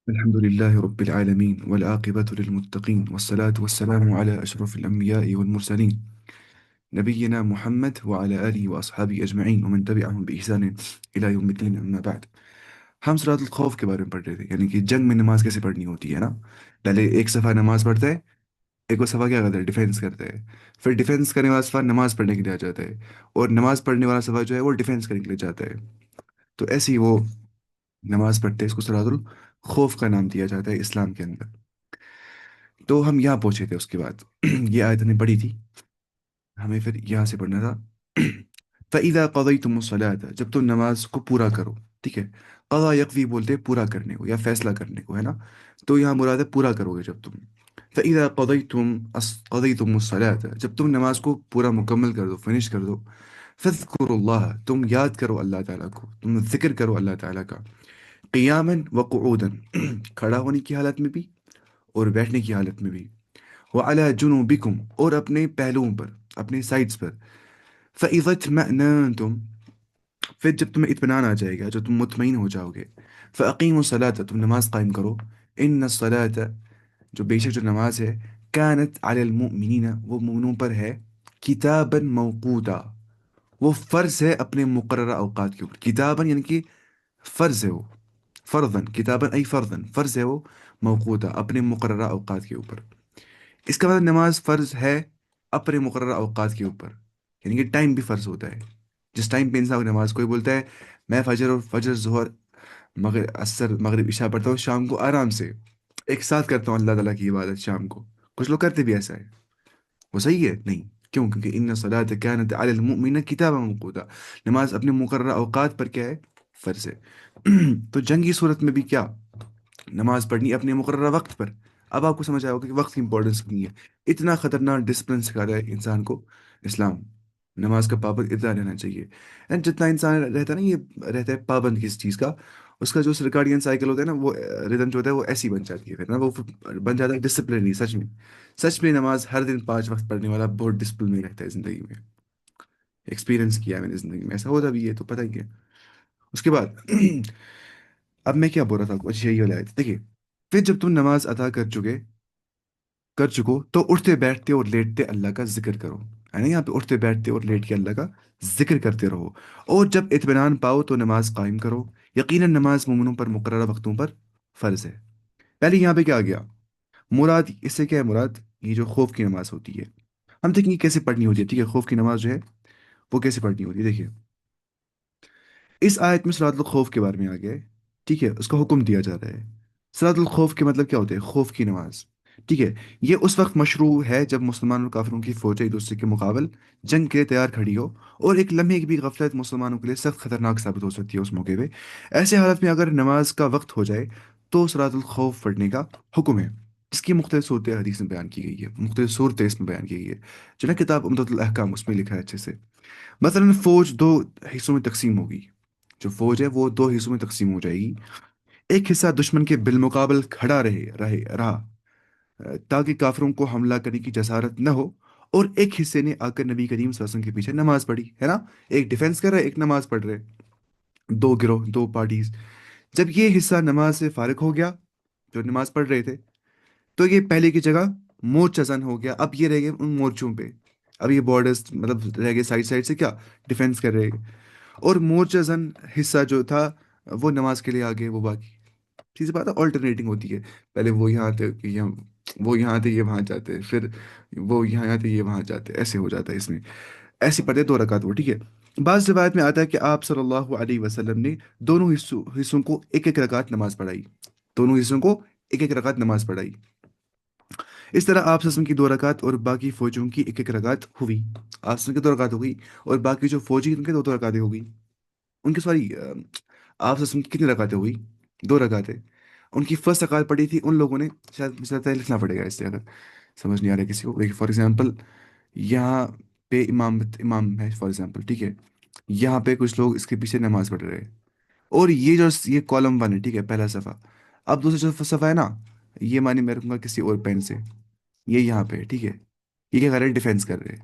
الحمد لله رب العالمين والعاقبة للمتقين والصلاة والسلام على أشرف الأنبياء والمرسلين نبينا محمد وعلى آله وأصحابه أجمعين ومن تبعهم بإحسان إلى يوم الدين أما بعد. ہم صلاۃ الخوف کے بارے میں پڑھ رہے تھے، یعنی کہ جنگ میں نماز کیسے پڑھنی ہوتی ہے نا. پہلے ایک صفحہ نماز پڑھتا ہے، ایک وہ صفحہ کیا کرتا ہے، ڈیفینس کرتا ہے. پھر ڈیفینس کرنے والا صفحہ نماز پڑھنے کے لیے آ جاتا ہے، اور نماز پڑھنے والا صفحہ جو ہے وہ ڈیفینس کرنے کے لیے جاتا ہے. تو ایسی ہی وہ نماز پڑھتے ہیں، اس کو صلاۃ الخوف کا نام دیا جاتا ہے اسلام کے اندر. تو ہم یہاں پہنچے تھے، اس کے بعد یہ آیت ہم نے پڑھی تھی، ہمیں پھر یہاں سے پڑھنا تھا. فَإِذَا قَضَيْتُمُ الصَّلَاةَ، جب تم نماز کو پورا کرو. ٹھیک ہے، قضا یقضی بولتے ہیں پورا کرنے کو یا فیصلہ کرنے کو، ہے نا. تو یہاں مراد ہے پورا کرو گے جب تم. فَإِذَا قَضَيْتُمُ الصَّلَاةَ، جب تم نماز کو پورا مکمل کر دو، فنش کر دو. فَاذْكُرُوا اللَّهَ، تم یاد کرو اللہ تعالیٰ کو، تم ذکر کرو اللہ تعالیٰ کا. قیاماً وقعوداً، کھڑا ہونے کی حالت میں بھی اور بیٹھنے کی حالت میں بھی. وعلی جنوبکم، اور اپنے پہلوؤں پر، اپنے سائڈس پر. فَإِذَا اطْمَأْنَنْتُمْ، پھر جب تمہیں اطمینان آ جائے گا، جو تم مطمئن ہو جاؤ گے. فَأَقِیمُوا الصَّلَاةَ، تم نماز قائم کرو. إِنَّ الصَّلَاةَ، جو بے شک جو نماز ہے، كانت علی المؤمنین، وہ مومنوں پر ہے. کتاباً موقوتا، وہ فرض ہے اپنے مقررہ اوقات کے اوپر. کتاباً یعنی کہ فرض ہے وہ. فرضاً، کتاباً ای فرضاً، فرض ہے وہ. موقوتا، اپنے مقررہ اوقات کے اوپر. اس کا مطلب نماز فرض ہے اپنے مقررہ اوقات کے اوپر، یعنی کہ ٹائم بھی فرض ہوتا ہے. جس ٹائم پہ انسان نماز، کوئی بولتا ہے میں فجر اور فجر ظہر مغرب عصر مغرب عشاء پڑھتا ہوں شام کو آرام سے، ایک ساتھ کرتا ہوں اللہ تعالیٰ کی عبادت شام کو. کچھ لوگ کرتے بھی ایسا ہے، وہ صحیح ہے نہیں. کیوں؟ کیونکہ ان الصلاۃ کانت علی المؤمنین کتابا موقوتا، نماز اپنے مقررہ اوقات پر کیا ہے، فرض ہے. تو جنگی صورت میں بھی کیا، نماز پڑھنی اپنے مقررہ وقت پر. اب آپ کو سمجھ آئے ہوگا کہ وقت کی امپورٹنس کتنی ہے. اتنا خطرناک ڈسپلن سکھا رہا ہے انسان کو اسلام. نماز کا پابند اتنا رہنا چاہیے. اینڈ جتنا انسان رہتا ہے نا، یہ رہتا ہے پابند کسی چیز کا، اس کا جو سرکاڈین سائیکل ہوتا ہے نا، وہ ردم جو ہوتا ہے وہ ایسی بن جاتی ہے پھر نا، وہ بن جاتا ہے ڈسپلن. سچ میں، سچ میں نماز ہر دن 5 وقت پڑھنے والا بہت ڈسپلن میں رہتا ہے زندگی میں. ایکسپیرینس کیا ہے میں نے زندگی میں، ایسا ہوتا بھی ہے تو پتہ ہی ہے. اس کے بعد اب میں کیا بول رہا تھا آپ کو، اچھا یہی والا ہے، دیکھیے. پھر جب تم نماز ادا کر چکو تو اٹھتے بیٹھتے اور لیٹتے اللہ کا ذکر کرو. ہے نا، یہاں پہ اٹھتے بیٹھتے اور لیٹ کے اللہ کا ذکر کرتے رہو. اور جب اطمینان پاؤ تو نماز قائم کرو. یقیناً نماز مومنوں پر مقررہ وقتوں پر فرض ہے. پہلے یہاں پہ کیا آ گیا، مراد اس سے کیا ہے، مراد یہ جو خوف کی نماز ہوتی ہے، ہم دیکھیں گے کیسے پڑھنی ہوتی ہے. ٹھیک ہے، خوف کی نماز جو ہے وہ کیسے پڑھنی ہوتی ہے. دیکھیے، اس آیت میں صلاۃ الخوف کے بارے میں آ گیا ہے. ٹھیک ہے، اس کا حکم دیا جا رہا ہے. صلاۃ الخوف کے مطلب کیا ہوتے ہیں، خوف کی نماز. ٹھیک ہے، یہ اس وقت مشروع ہے جب مسلمان اور کافروں کی فوجیں ایک دوسرے کے مقابل جنگ کے لیے تیار کھڑی ہو، اور ایک لمحے کی بھی غفلت مسلمانوں کے لیے سخت خطرناک ثابت ہو سکتی ہے اس موقع پہ. ایسے حالت میں اگر نماز کا وقت ہو جائے تو صلاۃ الخوف پڑھنے کا حکم ہے، جس کی مختلف صورتیں حدیث میں بیان کی گئی ہے، مختلف صورتیں اس میں بیان کی گئی ہے. جو نا کتاب عمدۃ الاحکام، اس میں لکھا ہے اچھے سے. مثلاً فوج دو حصوں میں تقسیم ہوگی. جو فوج ہے وہ دو حصوں میں تقسیم ہو جائے گی. ایک حصہ دشمن کے بالمقابل کھڑا رہا تاکہ کافروں کو حملہ کرنے کی جسارت نہ ہو. اور ایک حصے نے آ کر نبی کریم صلی اللہ علیہ وسلم کے پیچھے نماز پڑھی، ہے نا. ایک ڈیفenس کر رہا ہے، ایک نماز پڑھ رہے. دو گروہ، دو پارٹیز. جب یہ حصہ نماز سے فارغ ہو گیا، جو نماز پڑھ رہے تھے، تو یہ پہلے کی جگہ مورچہ زن ہو گیا. اب یہ رہ گئے ان مورچوں پہ. اب یہ بارڈرز مطلب رہ گئے سائڈ سائڈ سے کیا، ڈیفenس کر رہے. اور مورچہ زن حصہ جو تھا وہ نماز کے لیے آگے، وہ باقی چیزیں بات ہے آلٹرنیٹنگ ہوتی ہے. پہلے وہ یہاں آتے وہ یہاں آتے یہ وہاں جاتے، پھر وہ یہاں آتے یہ وہاں جاتے، ایسے ہو جاتا ہے اس میں. ایسے پڑھتے 2 رکعت وہ. ٹھیک ہے، بعض روایت میں آتا ہے کہ آپ صلی اللہ علیہ وسلم نے دونوں حصوں کو ایک ایک رکعت نماز پڑھائی. دونوں حصوں کو ایک ایک رکعت نماز پڑھائی. اس طرح آپ وسلم کی 2 رکعت اور باقی فوجوں کی ایک ایک رکعت ہوئی. آپ وسلم کی 2 رکعت ہو گئی، اور باقی جو فوجی ان کے دو رکعتیں ہو گئی. ان کی سوری، آپ وسلم کی کتنی رکعتیں ہوئی، 2 رکعتیں. ان کی فرسٹ رکعت پڑھی تھی ان لوگوں نے، شاید مجھے لگتا ہے لکھنا پڑے گا اس سے اگر سمجھ نہیں آ رہا ہے کسی کو. دیکھیے فار ایگزامپل، یہاں پہ امام ہے فار ایگزامپل. ٹھیک ہے، یہاں پہ کچھ لوگ اس کے پیچھے نماز پڑھ رہے ہیں، اور یہ جو یہ کالم 1 ہے، ٹھیک ہے، پہلا صفحہ. اب دوسرا جو صفحہ ہے نا، یہ مانی میں رکھوں گا کسی اور پین سے، یہ یہاں پہ. ٹھیک ہے، یہ کیا کر رہے ہیں، ڈیفینس کر رہے ہیں.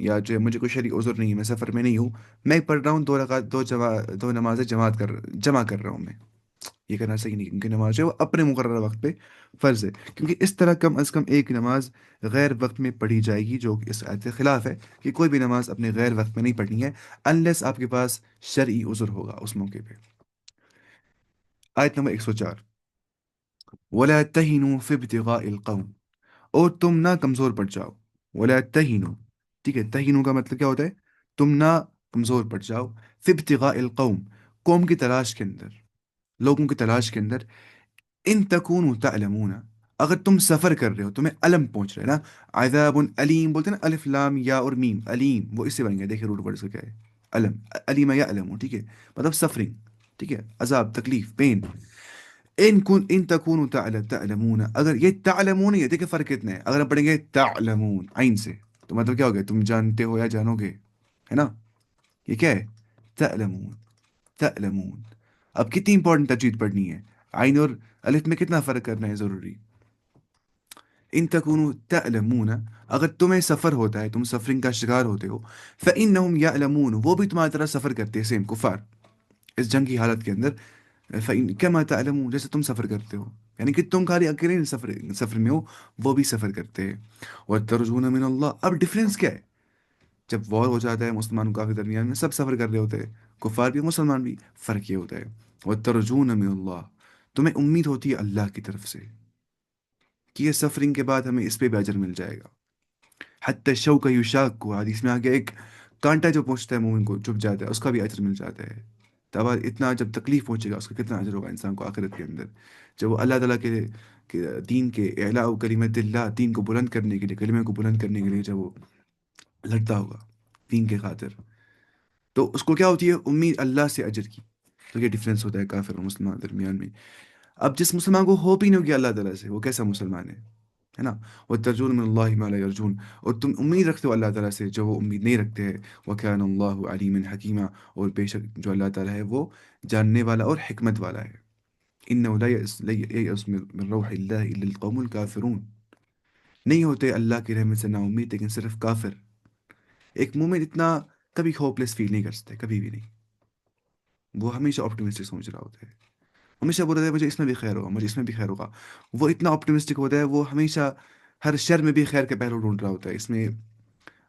یا جو ہے مجھے کوئی شرعی عذر نہیں ہے، میں سفر میں نہیں ہوں، میں پڑھ رہا ہوں دو رکعت، دو نمازیں جمع کر رہا ہوں میں، یہ کرنا صحیح نہیں، کیونکہ نماز جو ہے وہ اپنے مقررہ وقت پہ فرض ہے، کیونکہ اس طرح کم از کم ایک نماز غیر وقت میں پڑھی جائے گی، جو کہ اس آیت کے خلاف ہے کہ کوئی بھی نماز اپنے غیر وقت میں نہیں پڑھنی ہے انلیس آپ کے پاس شرعی عذر ہوگا اس موقع پہ۔ آیت نمبر 104، وَلَا تَهِنُوا فِي ابْتِغَاءِ الْقَوْمِ، اور تم نہ کمزور پڑ جاؤ، وَلَا تَهِنُوا، ٹھیک ہے، تہینو کا مطلب کیا ہوتا ہے؟ تم نہ کمزور پڑ جاؤ، فِي ابْتِغَاءِ الْقَوْم، قوم کی تلاش کے اندر، لوگوں کی تلاش کے اندر، ان تکونوا تعلمون، اگر تم سفر کر رہے ہو، تمہیں علم پہنچ رہا ہے نا، عذاب علیم بولتے ہیں نا، الف لام یا اور میم، علیم وہ اس سے بن گیا، دیکھیں روٹ ورڈ اس کا کیا ہے، علم، علیم یا علم، ٹھیک ہے، مطلب سفرنگ، ٹھیک ہے، عذاب، تکلیف، پین، ان تکونوا تعلمون، اگر یہ تعلمون، یہ دیکھیں فرق کتنا ہے، اگر ہم پڑھیں گے تعلمون عین سے تو مطلب کیا ہو گیا، تم جانتے ہو یا جانو گے، ہے نا، یہ کیا ہے، تعلمون، تعلمون، اب کتنی امپورٹنٹ تجوید پڑھنی ہے، عین اور الف میں کتنا فرق کرنا ہے ضروری، ان تکونوا تعلمون، اگر تمہیں سفر ہوتا ہے، تم سفرنگ کا شکار ہوتے ہو، فإنہم یعلمون، وہ بھی تمہاری طرح سفر کرتے ہیں، سیم کفار اس جنگ کی حالت کے اندر، کما تعلمون، جیسے تم سفر کرتے ہو، یعنی کہ تم خالی اکیلے نہیں سفر میں ہو، وہ بھی سفر کرتے ہیں، وترجون من اللہ، اب ڈفرینس کیا ہے، جب وار ہو جاتا ہے مسلمانوں کا کے درمیان میں، سب سفر کر رہے ہوتے ہیں، کفار بھی مسلمان بھی، فرق یہ ہوتا ہے، وترجون من اللہ، تمہیں امید ہوتی ہے اللہ کی طرف سے کہ یہ سفرنگ کے بعد ہمیں اس پہ بھی اجر مل جائے گا، حتی الشوک یشاق کو، حدیث میں آگے ایک کانٹا جو پہنچتا ہے مومن کو چپ جاتا ہے، اس کا بھی اجر مل جاتا ہے، تب اتنا جب تکلیف پہنچے گا اس کا کتنا اجر ہوگا انسان کو آخرت کے اندر، جب وہ اللہ تعالیٰ کے دین کے اعلاء کلمت اللہ، دین کو بلند کرنے کے لیے، کلمے کو بلند کرنے کے لیے جب وہ لڑتا ہوگا دین کے خاطر، تو اس کو کیا ہوتی ہے، امید اللہ سے اجر کی، تو یہ ڈفرینس ہوتا ہے کافر اور مسلمان کے درمیان میں۔ اب جس مسلمان کو ہوپ ہی نہیں ہوگی اللہ تعالیٰ سے، وہ کیسا مسلمان ہے نا، وہ ترجون من اللہ ما لا یرجون، اور تم امید رکھتے ہو اللہ تعالیٰ سے جو وہ امید نہیں رکھتے ہیں، وَكَانَ اللَّهُ عَلِيمًا حَكِيمًا، اور بے شک جو اللہ تعالیٰ ہے وہ جاننے والا اور حکمت والا ہے، إِنَّهُ لَا يَيْأَسُ مِن رَوْحِ اللَّهِ إِلَّا الْقَوْمُ الْكَافِرُونَ، نہیں ہوتے اللہ کی رحمت سے نا امید لیکن صرف کافر، ایک مومن اتنا کبھی ہوپ لیس فیل نہیں کر سکتے، کبھی بھی نہیں، وہ ہمیشہ آپٹیمسٹک سوچ رہا ہوتا ہے، ہمیشہ بول رہا ہے مجھے اس میں بھی خیر ہوگا، مجھے اس میں بھی خیر ہوگا، وہ اتنا آپٹیمسٹک ہوتا ہے، وہ ہمیشہ ہر شر میں بھی خیر کے پہلو ڈھونڈ رہا ہوتا ہے، اس میں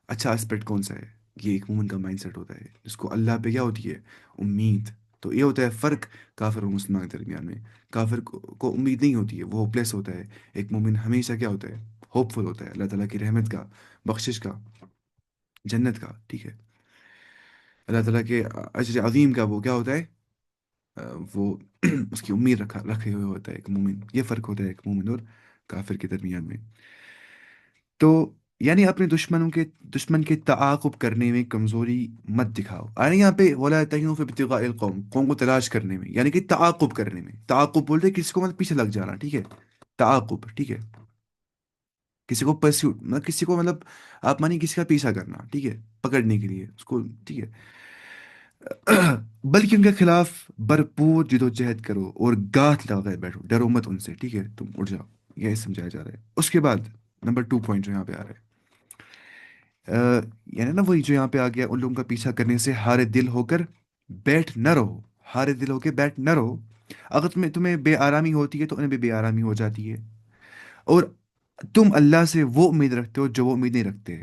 اچھا اسپیکٹ کون سا ہے، یہ ایک مومن کا مائنڈ سیٹ ہوتا ہے جس کو اللہ پہ کیا ہوتی ہے، امید، تو یہ ہوتا ہے فرق کافر اور مسلمان کے درمیان میں، کافر کو امید نہیں ہوتی ہے، وہ ہوپ لیس ہوتا ہے، ایک مومن ہمیشہ کیا ہوتا ہے، ہوپ فل ہوتا ہے اللہ تعالیٰ کی رحمت کا، بخشش کا، جنت کا، ٹھیک ہے، اللہ تعالیٰ کے اجر عظیم کا، وہ کیا ہوتا ہے، وہ اس کی امید رکھے ہوئے ہوتا ہے ایک مومن، یہ فرق ہوتا ہے ایک مومن اور کافر کے درمیان میں، تو یعنی اپنے دشمن کے تعاقب کرنے میں کمزوری مت دکھاؤ، یعنی یہاں پہ ولا تہنوا فی ابتغاء القوم، قوم کو تلاش کرنے میں، یعنی کہ تعاقب کرنے میں، تعاقب بولتے ہیں کسی کو مطلب پیچھے لگ جانا، ٹھیک ہے، تعاقب، ٹھیک ہے، کسی کو پرسیوٹ مطلب کسی کو مطلب آپ مانی کسی کا پیچھا کرنا، ٹھیک ہے، پکڑنے کے لیے اس کو، ٹھیک ہے، بلکہ ان کے خلاف بھرپور جد و جہد کرو اور گاتھ لگائے بیٹھو، ڈرو مت ان سے، ٹھیک ہے، تم اٹھ جاؤ، یہ سمجھایا جا رہا ہے، اس کے بعد نمبر 2 پوائنٹ جو یہاں پہ آ رہا ہے، یعنی نا وہی جو یہاں پہ آ گیا، ان لوگوں کا پیچھا کرنے سے ہارے دل ہو کر بیٹھ نہ رہو، ہارے دل ہو کے بیٹھ نہ رہو، اگر تمہیں بے آرامی ہوتی ہے تو انہیں بھی بے آرامی ہو جاتی ہے، اور تم اللہ سے وہ امید رکھتے ہو جو وہ امید نہیں رکھتے،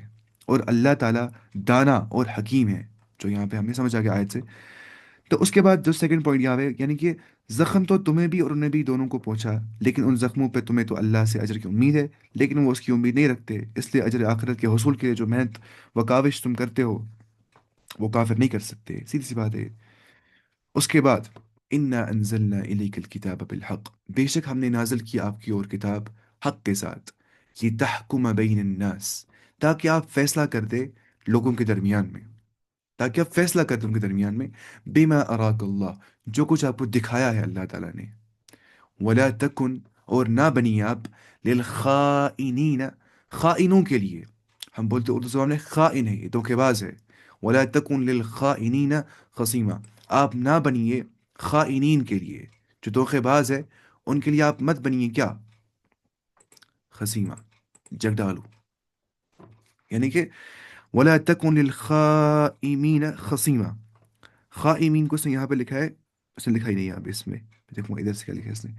اور اللہ تعالیٰ دانا اور حکیم ہے، جو یہاں پہ ہمیں سمجھ آ گیا آیت سے، تو اس کے بعد جو سیکنڈ پوائنٹ یہاں ہے، یعنی کہ زخم تو تمہیں بھی اور انہیں بھی دونوں کو پہنچا، لیکن ان زخموں پہ تمہیں تو اللہ سے اجر کی امید ہے، لیکن وہ اس کی امید نہیں رکھتے، اس لیے اجر آخرت کے حصول کے لیے جو محنت و کاوش تم کرتے ہو وہ کافر نہیں کر سکتے، سیدھی سی بات ہے۔ اس کے بعد انا انزلنا الیک الکتاب بالحق، بے شک ہم نے نازل کی آپ کی اور کتاب حق کے ساتھ، یہ تحکم بین الناس، تاکہ آپ فیصلہ کر دے لوگوں کے درمیان میں، تاکہ آپ فیصلہ کر دیں ان کے درمیان میں، بما اراک اللہ، جو کچھ آپ کو دکھایا ہے اللہ تعالیٰ نے، ولا تکن، اور نہ بنی آپ، للخائنین، خائنوں کے لیے، ہم بولتے اردو زبان میں خائن ہے، یہ دھوکے باز ہے، ولا تکن للخائنین خصیما، آپ نہ بنیے خائنین کے لیے، جو دھوکے باز ہے ان کے لیے آپ مت بنیے کیا، خصیما، جگڈالو، یعنی کہ ولا تکن للخائمین خصیما. خائمین کو اس نے یہاں پہ لکھا ہے، اس نے لکھا ہی نہیں یہاں پہ اس میں، دیکھوں ادھر سے کیا لکھا ہے اس نے.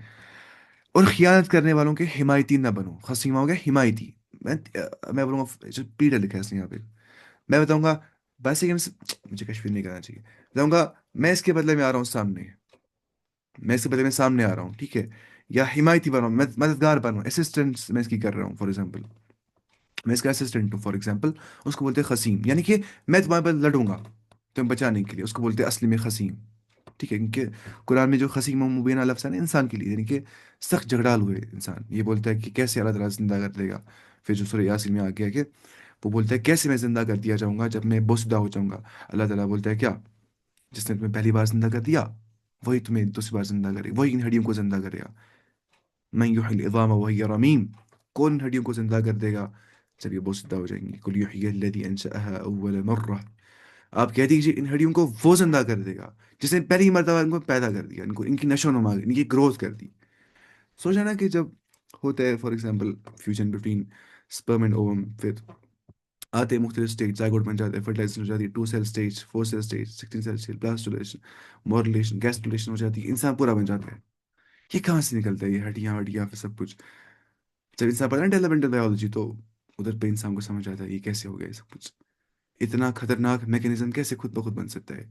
اور خیانت کرنے والوں کے حمایتی نہ بنو. خصیمہ ہو گیا حمایتی. میں میں بولوں گا جو پیٹر لکھا ہے اس نے یہاں پہ. میں بتاؤں گا ویسے کہ مجھے کشمیر نہیں کرنا چاہیے. بتاؤں گا میں اس کے بدلے میں آ رہا ہوں سامنے، میں اس کے بدلے میں سامنے آ رہا ہوں، ٹھیک ہے. یا حمایتی بن رہا ہوں، مددگار بن رہا ہوں، اسسٹنٹ میں اس کی کر رہا ہوں فار ایگزامپل. میں اس کا اسسٹنٹ ہوں فار ایگزامپل. اس کو بولتے ہیں خصیم، یعنی کہ میں تمہارے پر لڑوں گا تمہیں بچانے کے لیے. اس کو بولتے ہیں اصلی میں خصیم، ٹھیک ہے. کیونکہ قرآن میں جو خصیم و مبینہ لفظ ہے نا انسان کے لیے، یعنی کہ سخت جھگڑال ہوئے انسان. یہ بولتا ہے کہ کیسے اللہ تعالیٰ زندہ کر دے گا. پھر جو سورہ یاسین میں آ گیا کہ وہ بولتا ہے کیسے میں زندہ کر دیا جاؤں گا جب میں بوسیدہ ہو جاؤں گا. اللہ تعالیٰ بولتا ہے کیا، جس نے تمہیں پہلی بار زندہ کر دیا وہی تمہیں دوسری بار زندہ کرے، وہی ان ہڈیوں کو زندہ کرے گا. من یحیی العظام وہی رمیم. کون ان ہڈیوں کو زندہ کر دے گا جب یہ بوسیدہ ہو جائیں گی. قل یحیی الذی انشأها اول مرہ. آپ کہہ دیجیے ان ہڈیوں کو وہ زندہ کر دے گا جس نے پہلی مرتبہ ان کو پیدا کر دیا، ان کو ان کی نشو و نما، ان کی گروتھ کر دی. سوچا نا کہ جب ہوتا ہے for example fusion between sperm and Om, پھر آتے ہیں مختلف اسٹیج، زائگوٹ بن جاتے ہیں، فرٹیلائزیشن ہو جاتی ہے، 2 cell stage, 4 cell stage, 16 cell stage, blastulation, morulation, gastrulation ہو جاتی ہے، انسان پورا بن جاتا ہے. یہ کہاں سے نکلتا ہے، یہ ہڈیاں وڈیاں پھر سب کچھ. جب انسان پڑھا نا ڈیولپمنٹل بایولوجی تو ادھر پہ انسان کو سمجھ آتا ہے یہ کیسے ہو گیا یہ سب کچھ. اتنا خطرناک میکینزم کیسے خود بخود بن سکتا ہے.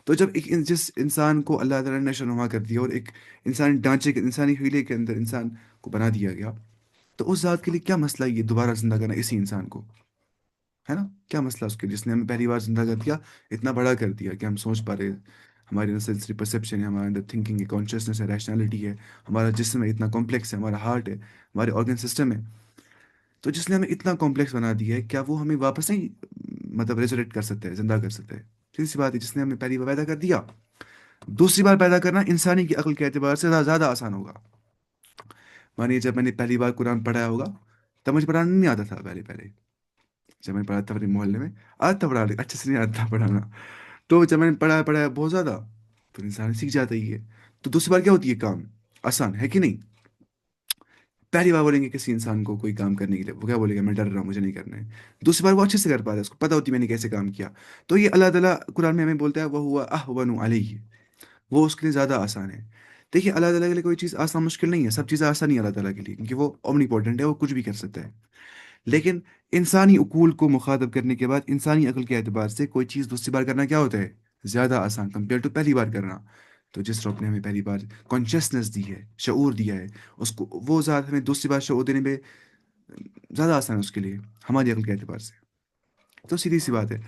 تو جب ایک جس انسان کو اللہ تعالیٰ نے نشو نما کر دیا اور ایک انسانی ڈھانچے کے، انسانی حیلے کے اندر انسان کو بنا دیا گیا، تو اس ذات کے لیے کیا مسئلہ یہ دوبارہ زندہ کرنا اسی انسان کو، ہے نا. کیا مسئلہ اس کے جس نے ہمیں پہلی بار زندہ کر دیا، اتنا بڑا کر دیا کہ ہم سوچ پا رہے ہیں. ہمارے اندر سینسری پرسیپشن ہے، ہمارے اندر تھنکنگ ہے، کانشیسنیس ہے، ریشنالٹی ہے. ہمارا جسم ہے اتنا کمپلیکس ہے، ہمارا ہارٹ ہے، ہمارے آرگن سسٹم ہے. تو جس نے ہمیں اتنا کمپلیکس بنا دیا ہے، کیا وہ ہمیں واپس نہیں مطلب ریزوریٹ کر سکتے ہیں، زندہ کر سکتے ہیں. سیدھی سی بات ہے، جس نے ہمیں پہلی بار پیدا کر دیا، دوسری بار پیدا کرنا انسانی کی عقل کے اعتبار سے زیادہ زیادہ آسان ہوگا. مانیے جب میں نے پہلی بار قرآن پڑھایا ہوگا تب مجھے پڑھانا نہیں آتا تھا پہلے پہلے. جب میں نے پڑھا تھا اپنے محلے میں آتا تھا پڑھانا، اچھے سے نہیں آتا تھا پڑھانا. تو جب میں نے پڑھایا پڑھایا بہت زیادہ، پھر انسان سیکھ جاتا ہی ہے. تو دوسری بار کیا ہوتی ہے، کام آسان ہے کہ نہیں. پہلی بار بولیں گے کسی انسان کو کوئی کام کرنے کے لیے، وہ کیا بولے گا، میں ڈر رہا ہوں، مجھے نہیں کرنا ہے. دوسری بار وہ اچھے سے کر پا رہا ہے، اس کو پتا ہوتی ہے میں نے کیسے کام کیا. تو یہ اللہ تعالیٰ قرآن میں ہمیں بولتا ہے وہ ہوا اہون علیہ، وہ اس کے لیے زیادہ آسان ہے. دیکھیے اللہ تعالیٰ کے لیے کوئی چیز آسان مشکل نہیں ہے، سب چیزیں آسان ہی ہیں اللہ تعالیٰ کے لیے، کیونکہ وہ اومنی پوٹنٹ ہے، وہ کچھ بھی کر سکتا ہے. لیکن انسانی عقول کو مخاطب کرنے کے بعد انسانی عقل کے اعتبار سے کوئی چیز دوسری بار کرنا کیا ہوتا ہے، زیادہ آسان کمپیئر ٹو پہلی بار کرنا. تو جس رب نے ہمیں پہلی بار کانشیسنیس دی ہے، شعور دیا ہے، اس کو وہ ذات ہمیں دوسری بار شعور دینے میں زیادہ آسان ہے اس کے لیے ہماری عقل کے اعتبار سے. تو سیدھی سی بات ہے.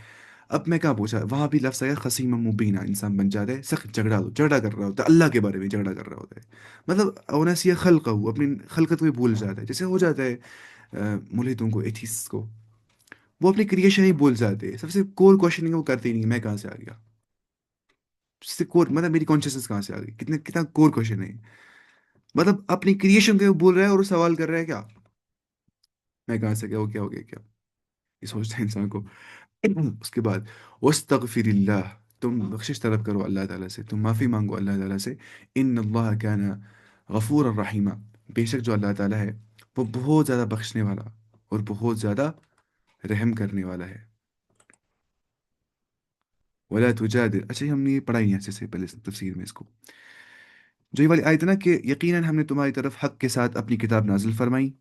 اب میں کہاں پوچھا، وہاں بھی لفظ آیا خصیم مبینہ، انسان بن جاتا ہے سخت جھگڑا، جھگڑا کر رہا ہوتا ہے، اللہ کے بارے میں جھگڑا کر رہا ہوتا ہے. مطلب اونیس یہ خلق ہو، اپنی خلقت کو بھول جاتا ہے، جیسے ہو جاتا ہے ملحدوں کو، ایتھیسٹ کو. وہ اپنی کریشن ہی بھول جاتے ہیں، سب سے کور کوشچننگ وہ کرتے ہی نہیں میں کہاں سے آ گیا. سب سے کور مطلب میری کانشیسنس کہاں سے آ گئی، کتنا کور کوشچن ہے. مطلب اپنی کریشن کو وہ بول رہا ہے اور وہ سوال کر رہا ہے کیا، میں کہاں سے گیا، وہ کیا ہو گیا کیا. یہ سوچتا ہے انسان کو. اس کے بعد وَاسْتَغْفِرِ اللَّهِ، تم بخشش طلب کرو اللہ تعالیٰ سے، تم معافی مانگو اللہ تعالیٰ سے. ان اللہ کان غفور الرحیم، بے شک جو اللہ تعالیٰ ہے وہ بہت زیادہ بخشنے والا اور بہت زیادہ رحم کرنے والا ہے. ولا تجادل، اچھا ہم نے یہ پڑھا ہی نہیں اچھے سے پہلے تفسیر میں اس کو. جو یہ والی آیت ہے نا کہ یقیناً ہم نے تمہاری طرف حق کے ساتھ اپنی کتاب نازل فرمائی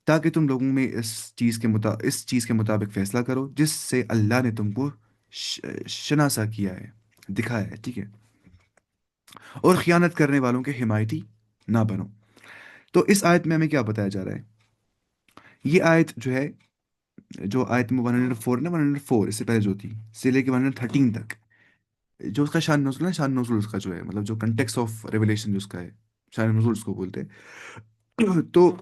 تاکہ تم لوگوں میں اس چیز کے مطابق فیصلہ کرو جس سے اللہ نے تم کو شناسا کیا ہے، دکھایا ہے، ٹھیک ہے. اور خیانت کرنے والوں کے حمایتی نہ بنو. تو اس آیت میں ہمیں کیا بتایا جا رہا ہے، یہ آیت جو ہے، جو آیت میں 104 نا، 104 اس سے پہلے جو تھی سے لے کے 113 تک، جو اس کا شان نزول ہے، شان نزول اس کا جو ہے مطلب جو کنٹیکس آف ریولیشن جو اس کا ہے، شان نزول اس کو بولتے ہیں. تو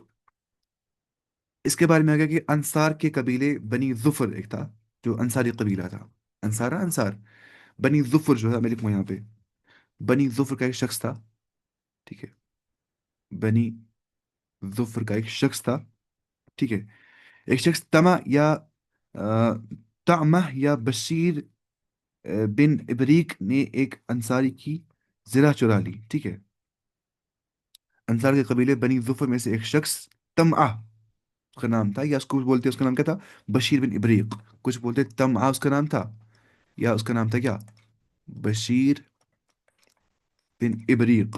اس کے بارے میں آ گیا کہ انصار کے قبیلے بنی ظفر ایک تھا، جو انصاری قبیلہ تھا. انصار نا، انصار. بنی ظفر جو ہے میں لکھوں یہاں پہ، بنی ظفر کا ایک شخص تھا، ٹھیک ہے. بنی ظفر کا ایک شخص تھا، ٹھیک ہے. ایک شخص تما یا طعمہ یا بشیر بن ابریق نے ایک انصاری کی زرہ چرا لی، ٹھیک ہے. انصار کے قبیلے بنی ظفر میں سے ایک شخص تمعہ، اس کا نام تھا، یا اس کو بولتے اس کا نام کیا تھا؟ بشیر بن ابریق. کچھ بولتے تمعا اس کا نام تھا، یا اس کا نام تھا کیا؟ بشیر بن ابریق.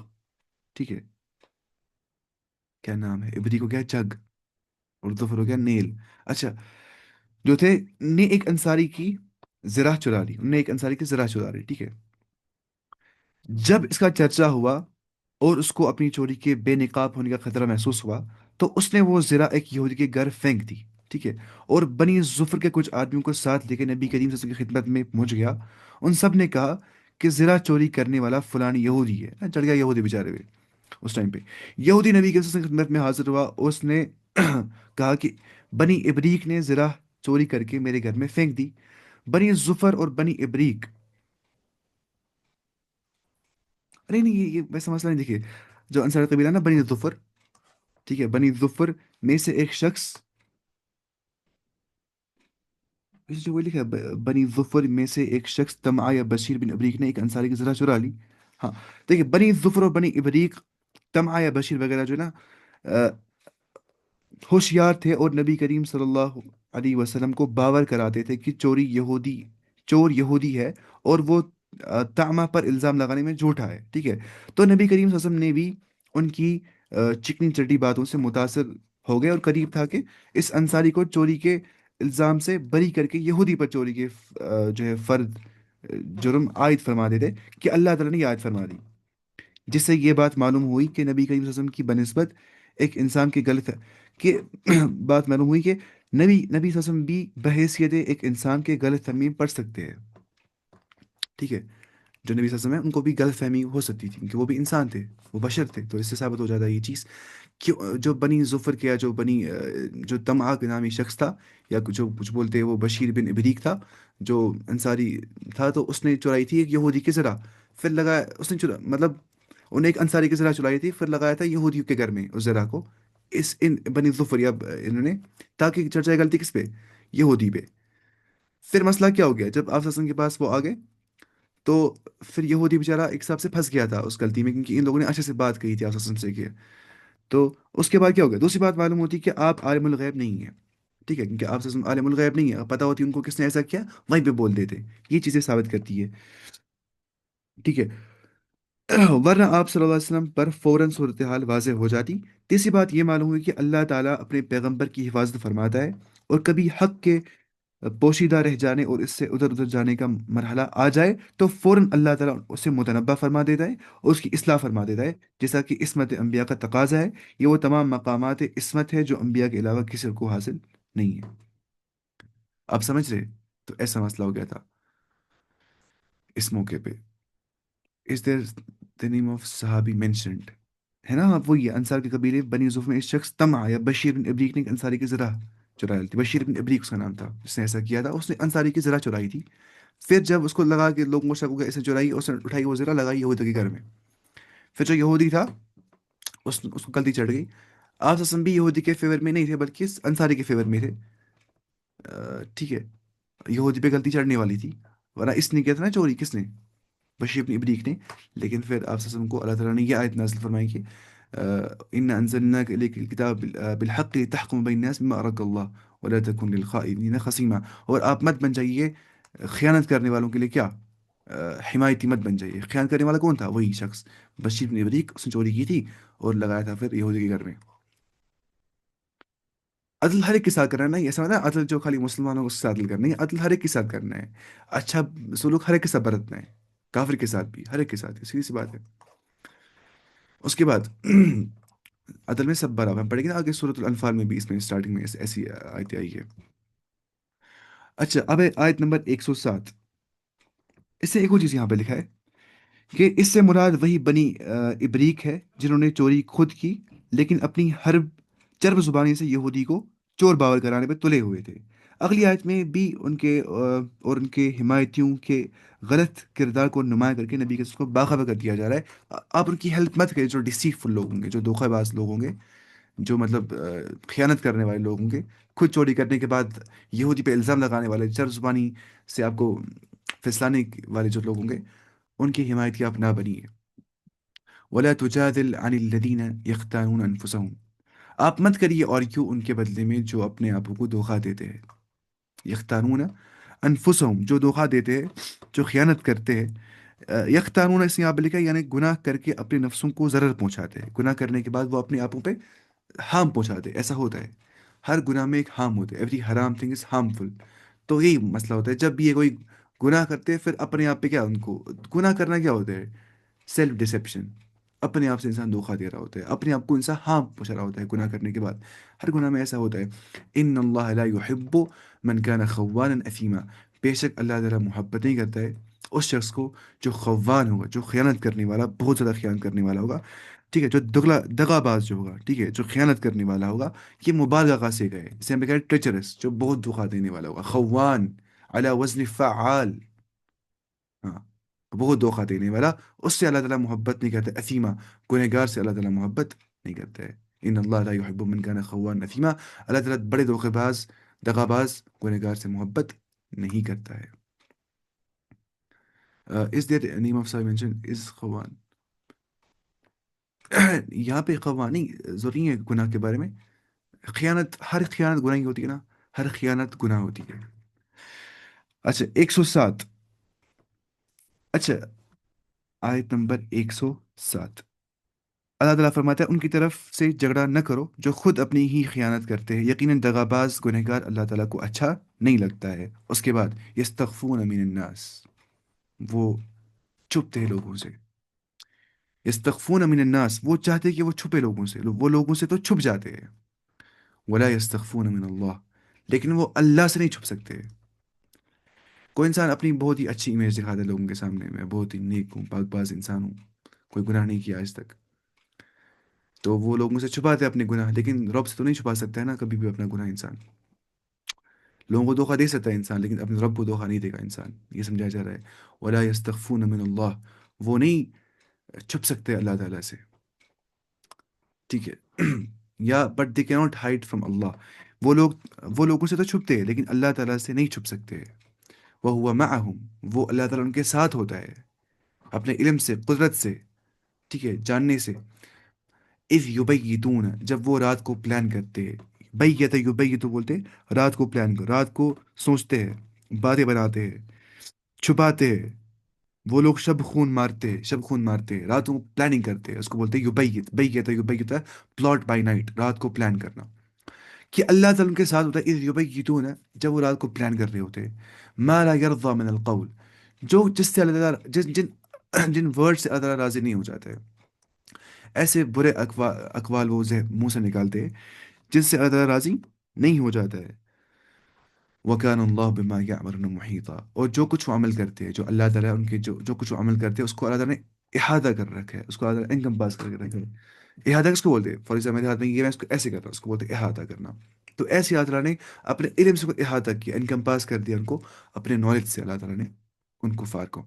ٹھیک ہے. کیا نام ہے؟ ابریق ہو گیا جگ، اور ظفر ہو گیا نیل. اچھا. جو تھے، نے ایک انصاری کی زرہ چرا لی، انہوں نے ایک انصاری کی زرہ چرا لی. ٹھیک ہے. جب اس کا چرچا ہوا اور اس کو اپنی چوری کے بے نقاب ہونے کا خطرہ محسوس ہوا، تو اس نے وہ زرہ ایک یہودی کے گھر پھینک دی. ٹھیک ہے. اور بنی ظفر کے کچھ آدمیوں کو ساتھ لے کے نبی کریم صلی اللہ علیہ وسلم کی خدمت میں پہنچ گیا. ان سب نے کہا کہ زرہ چوری کرنے والا فلانی یہودی ہے. چڑھ گیا یہودی بیچارے پہ. اس ٹائم پہ یہودی نبی کے وسلم کی خدمت میں حاضر ہوا. اس نے کہا کہ بنی ابریق نے زرہ چوری کر کے میرے گھر میں پھینک دی. بنی ظفر اور بنی ابریق، ارے نہیں، یہ ویسا مسئلہ نہیں. دیکھیے، جو انصار قبیلہ نا بنی ظفر، ٹھیک ہے، بنی ظفر میں سے ایک شخص، اس جو وہ لکھا ہے بنی ظفر میں سے ایک شخص طمع یا بشیر بن ابریق نے ایک انصاری کی ذرا چرا لی. ہاں. دیکھیے، بنی ظفر اور بنی ابریق، طمع یا بشیر وغیرہ جو ہے نا، ہوشیار تھے اور نبی کریم صلی اللہ علیہ وسلم کو باور کراتے تھے کہ چور یہودی ہے، اور وہ طعمہ پر الزام لگانے میں جھوٹا ہے. ٹھیک ہے. تو نبی کریم صلی اللہ علیہ وسلم نے بھی ان کی چکنی چٹی باتوں سے متاثر ہو گئے، اور قریب تھا کہ اس انصاری کو چوری کے الزام سے بری کر کے یہودی پر چوری کے جو ہے فرد جرم عائد فرما دیتے، کہ اللہ تعالیٰ نے یہ عائد فرما دی. جس سے یہ بات معلوم ہوئی کہ نبی کریم صلی اللہ علیہ وسلم کی بنسبت ایک انسان کے غلط کہ بات معلوم ہوئی کہ نبی صلی اللہ علیہ وسلم بھی بحیثیت ایک انسان کے غلط فہمی پڑھ سکتے ہیں. ٹھیک ہے. جو نبی صلی اللہ علیہ وسلم ہے ان کو بھی غلط فہمی ہو سکتی تھی، کیونکہ وہ بھی انسان تھے، وہ بشر تھے. تو اس سے ثابت ہو جاتا ہے یہ چیز کہ جو بنی ظفر کے، یا جو طمع کے نامی شخص تھا، یا جو کچھ بولتے ہیں وہ بشیر بن ابریق تھا، جو انصاری تھا، تو اس نے چرائی تھی ایک یہودی کی ذرا. پھر لگا اس نے مطلب انہیں ایک انصاری کی ذرا چلائی تھی، پھر لگایا تھا یہودیوں کے گھر میں اس ذرا کو، ان بنی ظفر یا انہوں نے، تاکہ چرچائے غلطی کس پہ؟ یہودی پہ. پھر مسئلہ کیا ہو گیا جب آپ کے پاس وہ آ گئے، تو پھر یہودی بیچارہ ایک حساب سے پھنس گیا تھا اس غلطی میں، کیونکہ ان لوگوں نے اچھے سے بات کہی تھی آپ سے کہ. تو اس کے بعد کیا ہو گیا؟ دوسری بات معلوم ہوتی ہے کہ آپ عالم الغیب نہیں ہیں. ٹھیک ہے. کیونکہ آپ عالم الغیب نہیں ہے، پتہ ہوتی ان کو کس نے ایسا کیا، وہیں پہ بول دیتے. یہ چیزیں ثابت کرتی ہے. ٹھیک ہے. ورنہ آپ صلی اللہ علیہ وسلم پر فوراً صورتحال واضح ہو جاتی. تیسری بات یہ معلوم ہوئی کہ اللہ تعالیٰ اپنے پیغمبر کی حفاظت فرماتا ہے، اور کبھی حق کے پوشیدہ رہ جانے اور اس سے ادھر ادھر جانے کا مرحلہ آ جائے، تو فوراً اللہ تعالیٰ اسے متنبہ فرما دیتا ہے اور اس کی اصلاح فرما دیتا ہے، جیسا کہ عصمت انبیاء کا تقاضا ہے. یہ وہ تمام مقامات عصمت ہے جو انبیاء کے علاوہ کسی کو حاصل نہیں ہے. آپ سمجھ رہے؟ تو ایسا مسئلہ ہو گیا تھا اس موقع پہ. از دیر the name of صحابی mentioned؟ ہے نا. آپ وہی ہے، انصار کے قبیلے بنی ظفر میں ایک شخص طمع یا بشیر بن ابریق نے ایک انصاری کی ذرا چرا لی تھی. بشیر بن ابریق اس کا نام تھا جس نے ایسا کیا تھا. اس نے انصاری کی ذرا چرائی تھی. پھر جب اس کو لگا کہ لوگوں کو شک ہو گیا اس نے چرائی، اس نے اٹھائی وہ ذرا لگائی یہودی کے گھر میں. پھر جو یہودی تھا، اس کو غلطی چڑھ گئی. آپ اسم بھی یہودی کے فیور میں نہیں تھے، بلکہ انصاری کے فیور میں تھے. ٹھیک ہے. یہودی پہ غلطی چڑھنے والی تھی، ورنہ اس نے کیا تھا نا چوری، کس نے؟ بشیر بن ابریق نے. لیکن پھر آپ وسلم کو اللہ تعالیٰ نے یہ آیت نازل فرمائی کہ ان انزلناک الیک الکتاب بالحق تحکم بین الناس بما اراک اللہ ولا تکن للخائنین خصیما. اور آپ مت بن جائیے خیانت کرنے والوں کے لیے کیا، حمایتی مت بن جائیے. خیانت کرنے والا کون تھا؟ وہی شخص بشیر بن ابریق. اس نے چوری کی تھی اور لگایا تھا پھر یہودی کے گھر میں. عدل ہر ایک کے ساتھ کرنا ہے. نہیں ایسا نہیں ہے عدل جو خالی مسلمانوں کو ساتھ عدل کرنا ہے، عدل ہر ایک کے ساتھ کرنا ہے. اچھا سلوک ہر ایک کے ساتھ برتنا ہے، کافر کے ساتھ بھی، ہر ایک کے ساتھ. سیدھی سی بات ہے. اس کے بعد عدل میں سب برابر. ہم پڑھیں گے نا آگے سورۃ الانفال میں بھی، اس میں اسٹارٹنگ میں ایسی آیت آئی ہے. اچھا اب ہے آیت نمبر 107. اس سے ایک اور چیز یہاں پہ لکھا ہے کہ اس سے مراد وہی بنی ابریق ہے جنہوں نے چوری خود کی، لیکن اپنی چرب زبانی سے یہودی کو چور باور کرانے پہ تلے ہوئے تھے. اگلی آیت میں بھی ان کے اور ان کے حمایتیوں کے غلط کردار کو نمایاں کر کے نبی کے کو باخبر کر دیا جا رہا ہے. آپ ان کی ہیلپ مت کریں جو ڈسیٹفل لوگ ہوں گے، جو دھوکہ باز لوگ ہوں گے، جو مطلب خیانت کرنے والے لوگ ہوں گے، خود چوری کرنے کے بعد یہودی پہ الزام لگانے والے، چرب زبانی سے آپ کو پھسلانے والے جو لوگ ہوں گے، ان کی حمایت کی آپ نہ بنیے. ولا تجادل عن الذين يختانون انفسهم. آپ مت کریے اور کیوں ان کے بدلے میں جو اپنے آپ کو دھوکہ دیتے ہیں. یختانون انفسہم، جو دھوکہ دیتے ہیں، جو خیانت کرتے ہیں. یختانون اس یہاں پہ لکھا ہے یعنی گناہ کر کے اپنے نفسوں کو ضرر پہنچاتے ہیں. گناہ کرنے کے بعد وہ اپنے آپوں پہ ہارم پہنچاتے ہیں. ایسا ہوتا ہے، ہر گناہ میں ایک ہارم ہوتا ہے. ایوری حرام تھنگ از ہارمفل. تو یہی مسئلہ ہوتا ہے جب بھی یہ کوئی گناہ کرتے ہیں، پھر اپنے آپ پہ کیا ان کو گناہ کرنا کیا ہوتا ہے؟ Self deception. اپنے آپ سے انسان دھوکہ دے رہا ہوتا ہے، اپنے آپ کو انسان ہارم پہنچا رہا ہوتا ہے گناہ کرنے کے بعد. ہر گناہ میں ایسا ہوتا ہے. ان اللہ لا يحب من كان خوانا اثیما. بے شک اللہ تعالیٰ محبت نہیں کرتا ہے اس شخص کو جو خوان ہوگا، جو خیانت کرنے والا، بہت زیادہ خیانت کرنے والا ہوگا. ٹھیک ہے، جو دغا باز جو ہوگا، ٹھیک ہے، جو خیانت کرنے والا ہوگا. یہ مبالغہ کا صیغہ ہے، اسے ہم کہتے ہیں ٹریچرس، جو بہت دھوکہ دینے والا ہوگا. خوان علی وزن فعال. ہاں، بہت دھوکہ دینے والا. اس سے اللہ تعالیٰ محبت نہیں کرتا. اثیما، گنہگار سے اللہ تعالیٰ محبت نہیں کرتا ہے. ان اللہ لا يحب من كان خوان اثیما. اللہ تعالیٰ بڑے دھوکے باز، دغا باز، گنہگار سے محبت نہیں کرتا ہے. Is that name of mansion is Juan. یہاں پہ خوانی ضروری ہے گناہ کے بارے میں. خیانت، ہر خیانت گناہ ہی ہوتی ہے نا. ہر خیانت گناہ ہوتی ہے. اچھا 107. اچھا، آیت نمبر 107. اللہ تعالیٰ فرماتا ہے ان کی طرف سے جھگڑا نہ کرو جو خود اپنی ہی خیانت کرتے ہیں، یقیناً دغاباز گنہگار اللہ تعالیٰ کو اچھا نہیں لگتا ہے. اس کے بعد یستخفون من الناس، وہ چھپتے ہیں لوگوں سے. یستخفون من الناس، وہ چاہتے ہیں کہ وہ چھپے لوگوں سے، وہ لوگوں سے تو چھپ جاتے ہیں. ولا یستخفون من اللہ، لیکن وہ اللہ سے نہیں چھپ سکتے. کوئی انسان اپنی بہت ہی اچھی امیج دکھاتا ہے لوگوں کے سامنے، میں بہت ہی نیک ہوں، پاک باز انسان ہوں، کوئی گناہ نہیں کیا آج تک. تو وہ لوگوں سے چھپاتے ہیں اپنے گناہ، لیکن رب سے تو نہیں چھپا سکتا ہے نا کبھی بھی اپنا گناہ انسان. لوگوں کو دھوکہ دے سکتا ہے انسان، لیکن اپنے رب کو دھوکہ نہیں دے گا انسان. یہ سمجھایا جا رہا ہے. ولا یستخفون من اللہ، وہ نہیں چھپ سکتے اللہ تعالیٰ سے. ٹھیک ہے. یا بٹ دے کی ناٹ ہائڈ فرام اللہ. وہ لوگ، وہ لوگوں سے تو چھپتے ہیں لیکن اللہ تعالیٰ سے نہیں چھپ سکتے. وہ ہوا معہم، وہ اللہ تعالیٰ ان کے ساتھ ہوتا ہے اپنے علم سے، قدرت سے، ٹھیک ہے، جاننے سے. اذ یبیتون، جب وہ رات کو پلان کرتے ہیں. بیت یبیت بولتے ہیں رات کو پلان کر، رات کو سوچتے ہیں، باتیں بناتے ہیں، چھپاتے ہیں. وہ لوگ شب خون مارتے ہیں، شب خون مارتے ہیں، راتوں کو پلاننگ کرتے ہیں. اس کو بولتے ہیں یبیت. بیت پلاٹ بائی نائٹ، رات کو پلان کرنا. کہ اللہ تعالیٰ ان کے ساتھ ہوتا ہے اذ یبیتون، جب وہ رات کو پلان کر رہے ہوتے ہیں. ما لا یرضى من القول، جو جس سے اللہ تعالیٰ جن ورڈ سے اللہ تعالیٰ راضی نہیں ہو جاتے ہیں. ایسے برے اقوال وہ منہ سے نکالتے ہیں جن سے اللہ تعالیٰ راضی نہیں ہو جاتا ہے. وَكَانَ اللَّهُ بِمَا يَعْمَلُونَ مُحِيطًا، اور جو کچھ وہ عمل کرتے ہیں، جو اللہ تعالیٰ ان کے جو کچھ وہ عمل کرتے ہیں، اس کو اللہ تعالیٰ نے احاطہ کر رکھا ہے، اس کو اللہ تعالیٰ نے انکمپاس کر کے رکھا ہے. احاطہ کس کو بولتے ہیں؟ فار ایگزامپل میرے ہاتھ میں یہ، میں اس کو ایسے کر رہا ہوں، اس کو بولتے ہیں احاطہ کرنا. تو ایسے اللہ تعالیٰ نے اپنے علم سے کو احاطہ کیا، انکمپاس کر دیا ان کو اپنے نالج سے. اللہ تعالیٰ نے ان کفار کو،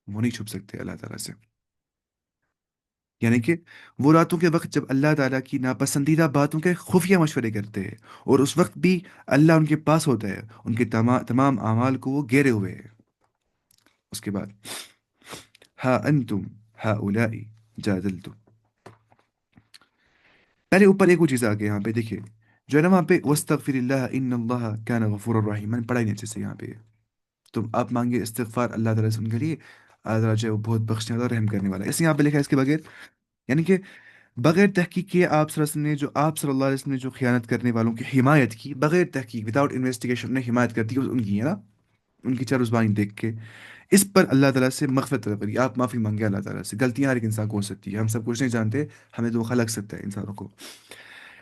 وہ نہیں چھپ سکتے اللہ تعالیٰ سے. یعنی کہ وہ راتوں کے وقت جب اللہ تعالیٰ کی ناپسندیدہ باتوں کے خفیہ مشورے کرتے ہیں، اور اس وقت بھی اللہ ان کے پاس ہوتا ہے، ان کے تمام اعمال کو وہ گھیرے ہوئے ہے. اس کے بعد ہا انتم ہؤلاء جادلتم. پہلے اوپر ایک وہ چیز آ گئی یہاں پہ دیکھیے، جو ہے نا وہاں پہ وستغفر اللہ ان اللہ کان غفور الرحیم، میں نے پڑھا ہی نہیں اچھے سے. یہاں پہ تو آپ مانگے استغفار اللہ تعالیٰ سے ان کے لیے، اللہ تعالیٰ جو ہے وہ بہت بخشنے والا، رحم کرنے والا ہے. اس یہاں پہ لکھا ہے اس کے بغیر، یعنی کہ بغیر تحقیق کیے آپ صلی اللہ علیہ وسلم نے جو آپ صلی اللہ علیہ وسلم نے جو خیانت کرنے والوں کی حمایت کی، بغیر تحقیق، وداؤٹ انویسٹیگیشن نے حمایت کر دی ان کی، ہے نا، ان کی چار زبانی دیکھ کے. اس پر اللہ تعالیٰ سے مغفرت طلب کری، آپ معافی مانگے اللہ تعالیٰ سے. غلطیاں ہر ایک انسان کو ہو سکتی ہے، ہم سب کچھ نہیں جانتے، ہمیں دھوکہ لگ سکتا ہے انسانوں کو.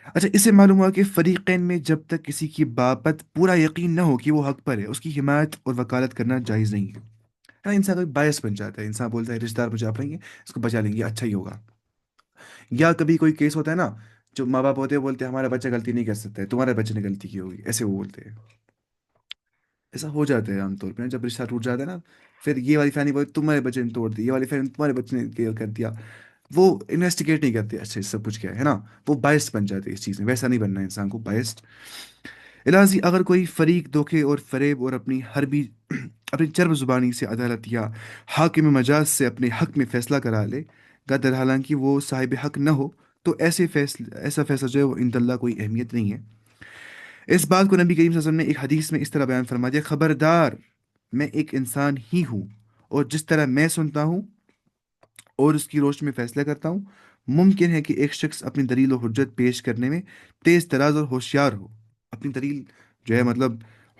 اچھا، اس سے معلوم ہوا کہ فریقین میں جب تک کسی کی بابت پورا یقین نہ ہو کہ وہ حق پر ہے، اس کی حمایت اور وکالت کرنا جائز نہیں ہے. ہے نا، انسان کوئی باعث بن جاتا ہے، انسان بولتا ہے رشتہ دار مجھے آپ رہیں گے، اس کو بچا لیں گے، اچھا ہی ہوگا. یا کبھی کوئی کیس ہوتا ہے نا، جو ماں باپ ہوتے ہیں بولتے ہیں ہمارا بچہ غلطی نہیں کر سکتا ہے، تمہارے بچے نے غلطی کی ہوگی، ایسے وہ بولتے ہیں. ایسا ہو جاتا ہے عام طور پہ نا، جب رشتہ ٹوٹ جاتا ہے نا، پھر یہ والی فیملی بولتی تمہارے بچے نے توڑ دی، یہ والی فیملی تمہارے بچے نے یہ کر دیا. وہ انویسٹیگیٹ نہیں کرتے اچھے سے سب کچھ کیا ہے نا، وہ باعث بن جاتے ہیں اس چیز میں. ویسا نہیں بننا ہے انسان کو باعث. الازی اگر کوئی فریق دھوکے اور فریب اور اپنی ہر بھی اپنی چرب زبانی سے عدالت یا حاکم مجاز سے اپنے حق میں فیصلہ کرا لے گا، در حالانکہ وہ صاحب حق نہ ہو، تو ایسا فیصلہ جو ہے وہ عند اللہ کوئی اہمیت نہیں ہے۔ اس بات کو نبی کریم صلی اللہ علیہ وسلم نے ایک حدیث میں اس طرح بیان فرما دیا: خبردار، میں ایک انسان ہی ہوں، اور جس طرح میں سنتا ہوں اور اس کی روشنی میں فیصلہ کرتا ہوں، ممکن ہے کہ ایک شخص اپنی دلیل و حجت پیش کرنے میں تیز تراز اور ہوشیار ہو۔ اپنی دلیل جو ہے مطلب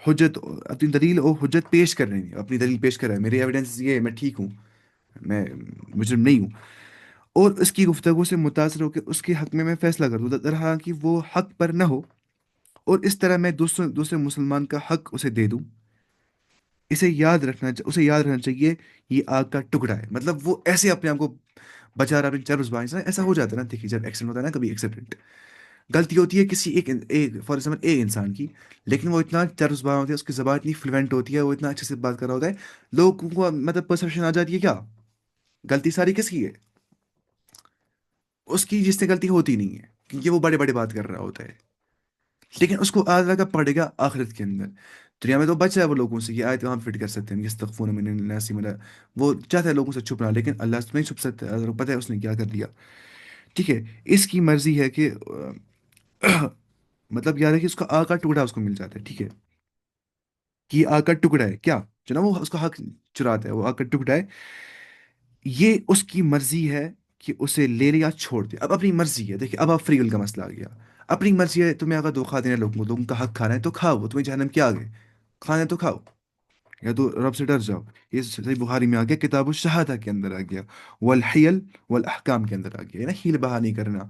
حجت، اپنی دلیل اور حجت پیش کرنے میں، اپنی دلیل پیش کر رہا ہے، میری ایویڈنس یہ ہے، میں ٹھیک ہوں، میں مجرم نہیں ہوں، اور اس کی گفتگو سے متاثر ہو کے اس کے حق میں فیصلہ کر دوں، در حالانکہ وہ حق پر نہ ہو، اور اس طرح میں دوسرے مسلمان کا حق اسے دے دوں۔ اسے یاد رکھنا چاہیے، یہ آگ کا ٹکڑا ہے۔ مطلب وہ ایسے اپنے آپ کو بچا رہا ہے اپنی چرب زبان سے۔ ایسا ہو جاتا ہے نا، دیکھیے جب ایکسیڈنٹ ہوتا ہے نا، کبھی ایکسیڈنٹ، غلطی ہوتی ہے کسی ایک فار ایگزامپل ایک انسان کی، لیکن وہ اتنا چرب زبان ہوتی ہے، اس کی زبان اتنی فلوینٹ ہوتی ہے، وہ اتنا اچھے سے بات کر رہا ہوتا ہے، لوگوں کو مطلب پرسیپشن آ جاتی ہے کیا غلطی ساری کس کی ہے؟ اس کی، جس سے غلطی ہوتی نہیں ہے، کیونکہ وہ بڑے بڑے بات کر رہا ہوتا ہے، لیکن اس کو آدھا کا پڑے گا آخرت کے اندر۔ دنیا میں تو بچا ہے وہ لوگوں سے، یہ آیت وہاں فٹ کر سکتے ہیں، یستغفون من الناس ولا، وہ چاہتا ہے لوگوں سے چھپنا، لیکن اللہ سے نہیں چھپ سکتا، اگر پتہ ہے اس نے کیا کر دیا۔ ٹھیک ہے، اس کی مرضی ہے کہ مطلب یاد ہے کہ اس کا آگ کا ٹکڑا اس کو مل جاتا ہے، ٹھیک ہے، کہ یہ آگ کا ٹکڑا ہے کیا، جو نا وہ اس کا حق چراتا ہے، وہ آگ کا ٹکڑا ہے، یہ اس کی مرضی ہے کہ اسے لے لے یا چھوڑ دے۔ اب اپنی مرضی ہے، دیکھیں اب آپ فری ول کا مسئلہ آ گیا۔ اپنی مرضی ہے، تمہیں اگر دھوکا دینا ہے لوگوں کا حق کھانا ہے تو کھاؤ، وہ تمہیں جہنم کیا آگے، کھانا ہے تو کھاؤ، یا تو رب سے ڈر جاؤ۔ یہ صحیح بخاری میں آ گیا، کتاب الشہادہ کے اندر آ گیا، والحیل والاحکام کے اندر آ گیا، ہے نا، ہیل بہا نہیں کرنا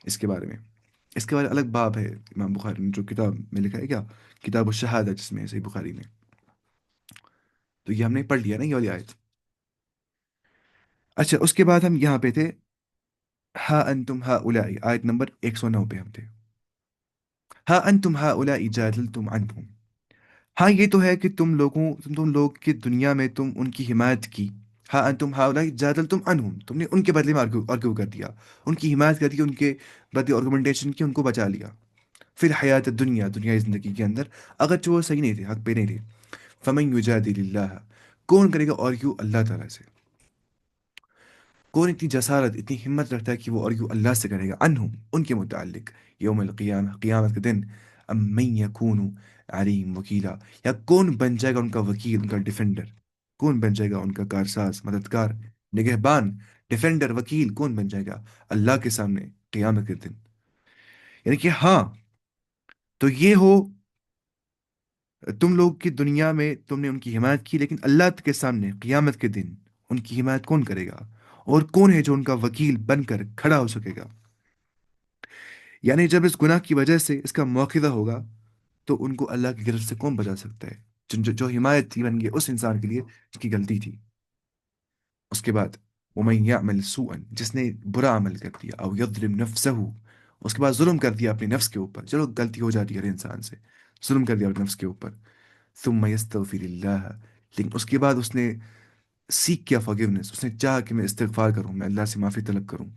اس کے بارے میں۔ اس کے بارے میں الگ باب ہے امام بخاری نے جو کتاب میں لکھا ہے، کیا کتاب الشہادہ جس میں ہے، صحیح بخاری میں۔ تو یہ ہم نے پڑھ لیا نا، یہ والی آیت۔ اچھا، اس کے بعد ہم یہاں پہ تھے، ہا انتم ہا اولائی، آیت نمبر 109 پہ ہم تھے۔ ہا انتم ہا اولائی جادلتم عنہم، ہاں یہ تو ہے کہ تم لوگ کی دنیا میں تم ان کی حمایت کی۔ ہاں انتم ہاؤلائی جادلتم عنہم، تم نے ان کے بدلے میں آرگیو کر دیا، ان کی حمایت کر دی، ان کے بدلے آرگومنٹیشن کی، ان کو بچا لیا۔ پھر حیات دنیائی زندگی کے اندر، اگرچہ وہ صحیح نہیں تھے، حق پہ نہیں تھے، فمن یجادل اللہ، کون کرے گا آرگیو اللہ تعالیٰ سے؟ کون اتنی جسارت، اتنی ہمت رکھتا ہے کہ وہ آرگیو اللہ سے کرے گا، عنہم، ان کے متعلق، یوم القیامہ، قیامت کے دن، ام من یکون علیم وکیلا، یا کون بن جائے گا ان کا وکیل، ان کا ڈیفینڈر، کون بن جائے گا ان کا کارساز، مددگار، نگہبان، ڈیفینڈر، وکیل کون بن جائے گا اللہ کے سامنے قیامت کے دن؟ یعنی کہ ہاں، تو یہ ہو، تم لوگ کی دنیا میں تم نے ان کی حمایت کی، لیکن اللہ کے سامنے قیامت کے دن ان کی حمایت کون کرے گا؟ اور کون ہے جو ان کا وکیل بن کر کھڑا ہو سکے گا؟ یعنی جب اس گناہ کی وجہ سے اس کا مواخذہ ہوگا، تو ان کو اللہ کی گرفت سے کون بچا سکتا ہے؟ جو حمایت تھی بن گئی اس انسان کے لیے جس کی غلطی تھی۔ اس کے بعد وَمَن يَعْمَلْ سُوءًا، جس نے برا عمل کر دیا، او یظلم نفسه، اس کے بعد ظلم کر دیا اپنے نفس کے اوپر، چلو غلطی ہو جاتی ہے ہر انسان سے، ظلم کر دیا اپنے نفس کے اوپر، ثم يستغفر اللہ، لیکن اس کے بعد اس نے سیکھ کیا forgiveness، اس نے چاہا کہ میں استغفار کروں، میں اللہ سے معافی طلب کروں،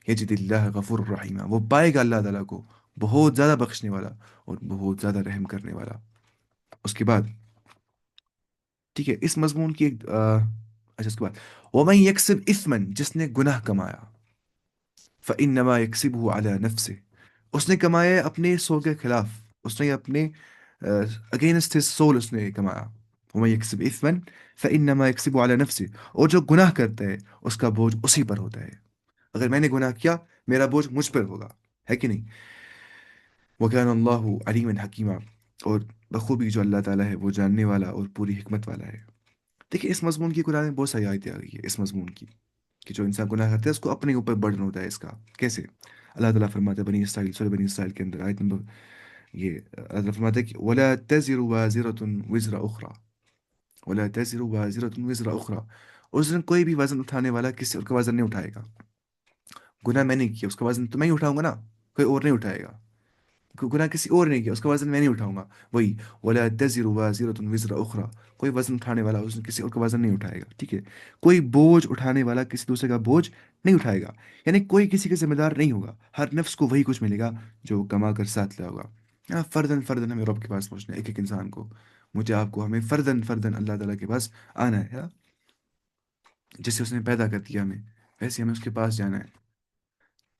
یجد اللہ غفور الرحیم، وہ پائے گا اللہ تعالیٰ کو بہت زیادہ بخشنے والا اور بہت زیادہ رحم کرنے والا۔ اس کے بعد ٹھیک ہے، اس مضمون کی ایک اچھا، اس کے بعد وَمَن يَكْسِبْ إِثْمًا، جس نے گناہ کمایا، فَإِنَّمَا يَكْسِبُهُ عَلَى نَفْسِهِ، اس نے کمایا ہے اپنے سو کے خلاف، اس نے اپنے اگینسٹ ہز سول اس نے کمایا۔ وَمَن يَكْسِبْ إِثْمًا فَإِنَّمَا يَكْسِبُهُ عَلَى نَفْسِهِ، اور جو گناہ کرتا ہے اس کا بوجھ اسی پر ہوتا ہے۔ اگر میں نے گناہ کیا، میرا بوجھ مجھ پر ہوگا، ہے کہ نہیں؟ وَكَانَ اللَّهُ عَلِيمًا حَكِيمًا، اور بخوبی جو اللہ تعالیٰ ہے وہ جاننے والا اور پوری حکمت والا ہے۔ دیکھیں اس مضمون کی قرآن میں بہت ساری آیتیں آ گئی ہے اس مضمون کی، کہ جو انسان گناہ کرتا ہے اس کو اپنے اوپر برڈن ہوتا ہے اس کا، کیسے؟ اللہ تعالیٰ فرماتا ہے بنی اسرائیل، سورہ بنی اسرائیل کے اندر آیت نمبر، یہ اللہ تعالیٰ فرماتا ہے کہ وَلَا تَزِرُ وَازِرَةٌ وِزْرَ أُخْرَى، وَلَا تَزِرُ وَازِرَةٌ وِزْرَ أُخْرَى، اس دن کوئی بھی وزن اٹھانے والا کسی اور کا وزن نہیں اٹھائے گا۔ گناہ میں نے کیا، اس کا وزن تو میں ہی اٹھاؤں گا نا، کوئی اور نہیں اٹھائے گا۔ گناہ کسی اور نے کیا، اس کا وزن میں نہیں اٹھاؤں گا، وہی وَلَا تَزِرُ وَازِرَةٌ وِزْرَ أُخْرَى، کوئی وزن اٹھانے والا اس نے کسی اور کا وزن نہیں اٹھائے گا، ٹھیک ہے، کوئی بوجھ اٹھانے والا کسی دوسرے کا بوجھ نہیں اٹھائے گا، یعنی کوئی کسی کا ذمہ دار نہیں ہوگا، ہر نفس کو وہی کچھ ملے گا جو وہ کما کر ساتھ لایا ہوگا۔ فردن فردن ہمیں رب کے پاس پہنچنا ہے، ایک ایک انسان کو، مجھے آپ کو، ہمیں فردن فردن اللہ تعالیٰ کے پاس آنا ہے، جیسے اس نے پیدا کر دیا ہمیں، ویسے ہمیں اس کے پاس جانا ہے۔